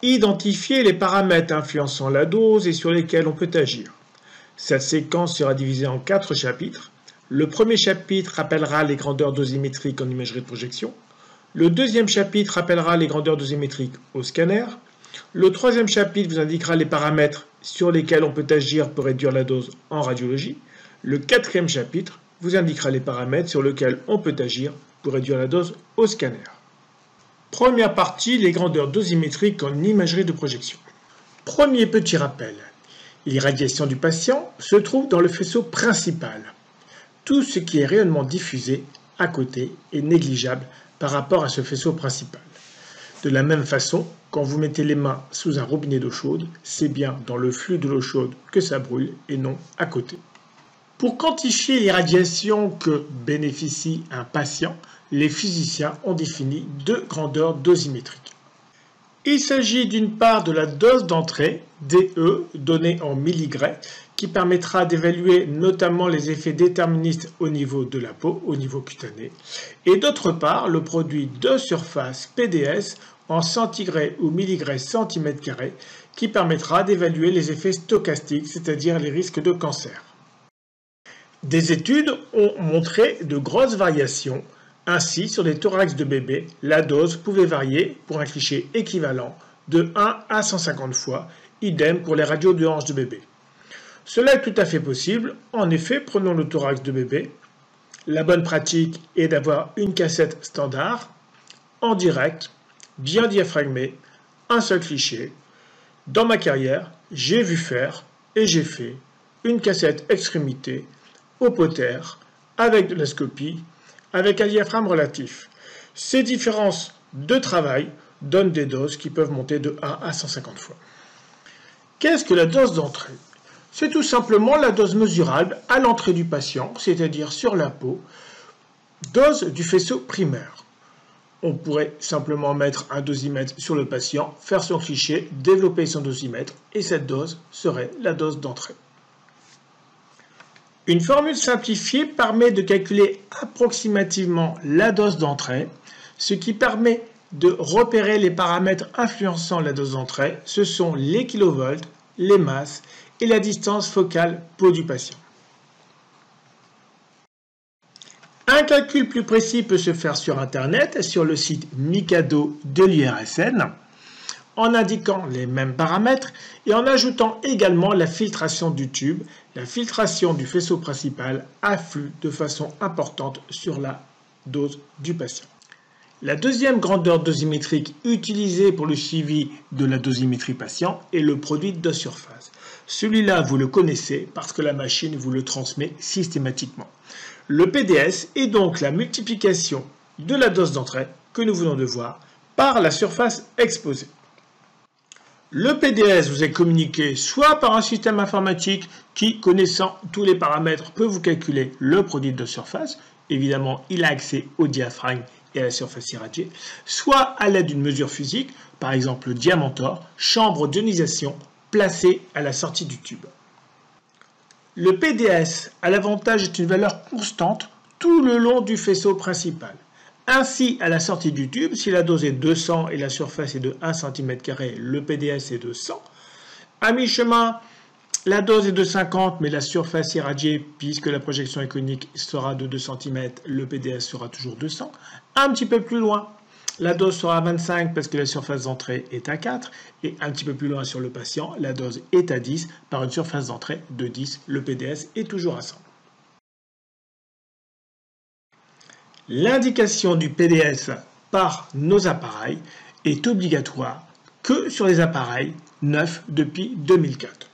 Identifier les paramètres influençant la dose et sur lesquels on peut agir. Cette séquence sera divisée en 4 chapitres. Le premier chapitre rappellera les grandeurs dosimétriques en imagerie de projection. Le deuxième chapitre rappellera les grandeurs dosimétriques au scanner. Le troisième chapitre vous indiquera les paramètres sur lesquels on peut agir pour réduire la dose en radiologie. Le quatrième chapitre vous indiquera les paramètres sur lesquels on peut agir pour réduire la dose au scanner. Première partie, les grandeurs dosimétriques en imagerie de projection. Premier petit rappel, l'irradiation du patient se trouve dans le faisceau principal. Tout ce qui est rayonnement diffusé à côté est négligeable par rapport à ce faisceau principal. De la même façon, quand vous mettez les mains sous un robinet d'eau chaude, c'est bien dans le flux de l'eau chaude que ça brûle et non à côté. Pour quantifier l'irradiation que bénéficie un patient, les physiciens ont défini 2 grandeurs dosimétriques. Il s'agit d'une part de la dose d'entrée, DE, donnée en milligray, qui permettra d'évaluer notamment les effets déterministes au niveau de la peau, au niveau cutané, et d'autre part le produit de surface PDS en centigrés ou milligray centimètre carré, qui permettra d'évaluer les effets stochastiques, c'est-à-dire les risques de cancer. Des études ont montré de grosses variations. Ainsi, sur les thorax de bébés, la dose pouvait varier pour un cliché équivalent de 1 à 150 fois, idem pour les radios de hanche de bébé. Cela est tout à fait possible. En effet, prenons le thorax de bébé. La bonne pratique est d'avoir une cassette standard, en direct, bien diaphragmée, un seul cliché. Dans ma carrière, j'ai vu faire et j'ai fait une cassette extrémité, au poter, avec de la scopie, avec un diaphragme relatif. Ces différences de travail donnent des doses qui peuvent monter de 1 à 150 fois. Qu'est-ce que la dose d'entrée? C'est tout simplement la dose mesurable à l'entrée du patient, c'est-à-dire sur la peau, dose du faisceau primaire. On pourrait simplement mettre un dosimètre sur le patient, faire son cliché, développer son dosimètre, et cette dose serait la dose d'entrée. Une formule simplifiée permet de calculer approximativement la dose d'entrée, ce qui permet de repérer les paramètres influençant la dose d'entrée. Ce sont les kilovolts, les masses et la distance focale peau du patient. Un calcul plus précis peut se faire sur Internet, sur le site Mikado de l'IRSN, en indiquant les mêmes paramètres et en ajoutant également la filtration du tube. La filtration du faisceau principal afflue de façon importante sur la dose du patient. La deuxième grandeur dosimétrique utilisée pour le suivi de la dosimétrie patient est le produit de surface. Celui-là, vous le connaissez parce que la machine vous le transmet systématiquement. Le PDS est donc la multiplication de la dose d'entrée que nous venons de voir par la surface exposée. Le PDS vous est communiqué soit par un système informatique qui, connaissant tous les paramètres, peut vous calculer le produit de surface. Évidemment, il a accès au diaphragme et à la surface irradiée, soit à l'aide d'une mesure physique, par exemple le Diamantor, chambre d'ionisation placée à la sortie du tube. Le PDS a l'avantage d'être une valeur constante tout le long du faisceau principal. Ainsi, à la sortie du tube, si la dose est 200 et la surface est de 1 cm², le PDS est de 100. À mi-chemin, la dose est de 50, mais la surface irradiée, puisque la projection iconique sera de 2 cm, le PDS sera toujours 200. Un petit peu plus loin, la dose sera à 25 parce que la surface d'entrée est à 4. Et un petit peu plus loin sur le patient, la dose est à 10 par une surface d'entrée de 10. Le PDS est toujours à 100. L'indication du PDS par nos appareils est obligatoire que sur les appareils neufs depuis 2004.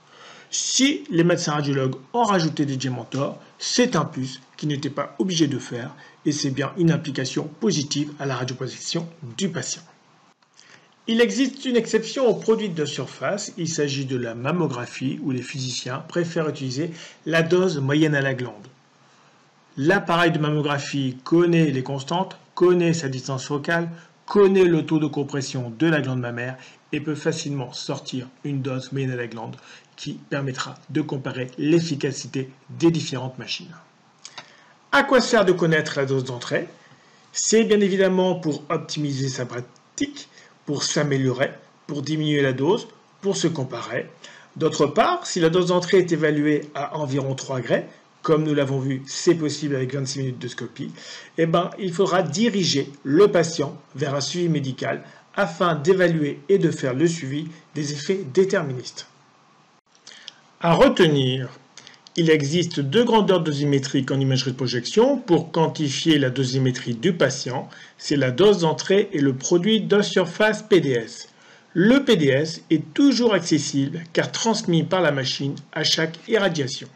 Si les médecins radiologues ont rajouté des Diamantor, c'est un plus qu'ils n'étaient pas obligés de faire et c'est bien une implication positive à la radioprojection du patient. Il existe une exception aux produits de surface, il s'agit de la mammographie où les physiciens préfèrent utiliser la dose moyenne à la glande. L'appareil de mammographie connaît les constantes, connaît sa distance focale, connaît le taux de compression de la glande mammaire et peut facilement sortir une dose moyenne à la glande qui permettra de comparer l'efficacité des différentes machines. À quoi sert de connaître la dose d'entrée? C'est bien évidemment pour optimiser sa pratique, pour s'améliorer, pour diminuer la dose, pour se comparer. D'autre part, si la dose d'entrée est évaluée à environ 3 gray, comme nous l'avons vu, c'est possible avec 26 minutes de scopie, eh ben, il faudra diriger le patient vers un suivi médical afin d'évaluer et de faire le suivi des effets déterministes. À retenir, il existe deux grandeurs dosimétriques en imagerie de projection pour quantifier la dosimétrie du patient, c'est la dose d'entrée et le produit de surface PDS. Le PDS est toujours accessible car transmis par la machine à chaque irradiation.